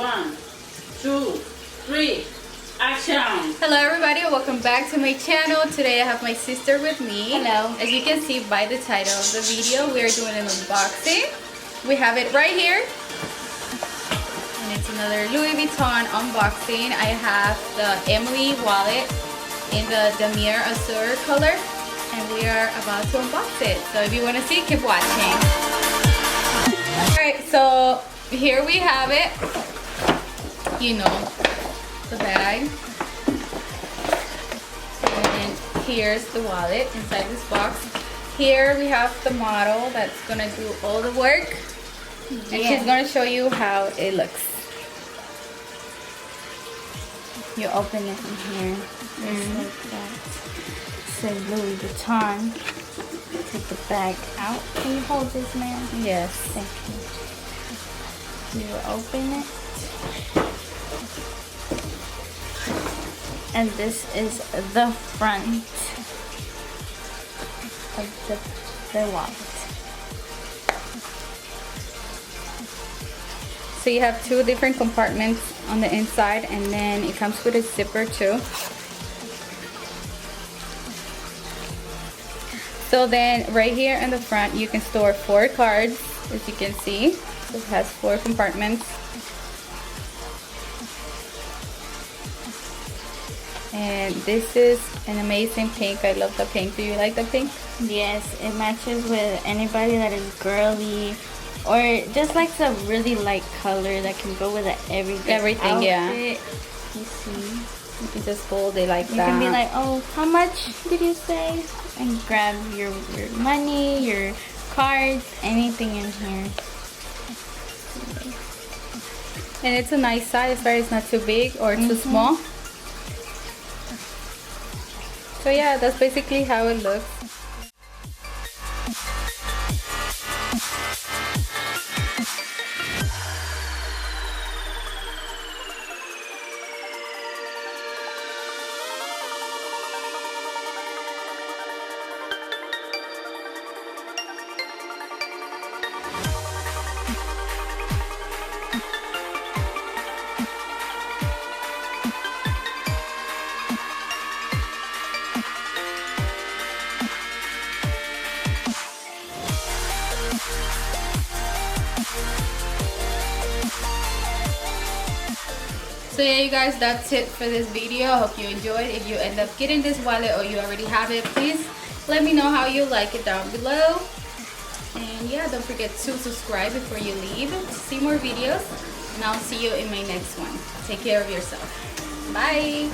1, 2, 3, action! Hello everybody, welcome back to my channel. Today I have my sister with me. Hello. As you can see by the title of the video, we are doing an unboxing. We have it right here. And it's another Louis Vuitton unboxing. I have the Emilie wallet in the Damier Azure color. And we are about to unbox it. So if you want to see, keep watching. Alright, so here we have it. You know, the bag. And here's the wallet inside this box. Here we have the model that's gonna do all the work. And she's gonna show you how it looks. You open it from here. Just like that. Say Louis Vuitton. Take the bag out. Can you hold this, ma'am? Yes. Thank you. You open it. And this is the front of the wallet. So you have two different compartments on the inside, and then it comes with a zipper too. So then right here in the front you can store 4 cards, as you can see. So it has 4 compartments. And this is an amazing pink. I love the pink. Do you like the pink? Yes, it matches with anybody that is girly or just likes a really light color that can go with everything outfit. Yeah. You see, You can just hold it like you that. can be like, oh, how much did you say? And grab your money, your cards, anything in here. And it's a nice size, right? It's not too big or too small. So yeah, that's basically how it looks. So yeah, you guys, that's it for this video. I hope you enjoyed. If you end up getting this wallet or you already have it, please let me know how you like it down below. And yeah, don't forget to subscribe before you leave to see more videos. And I'll see you in my next one. Take care of yourself. Bye.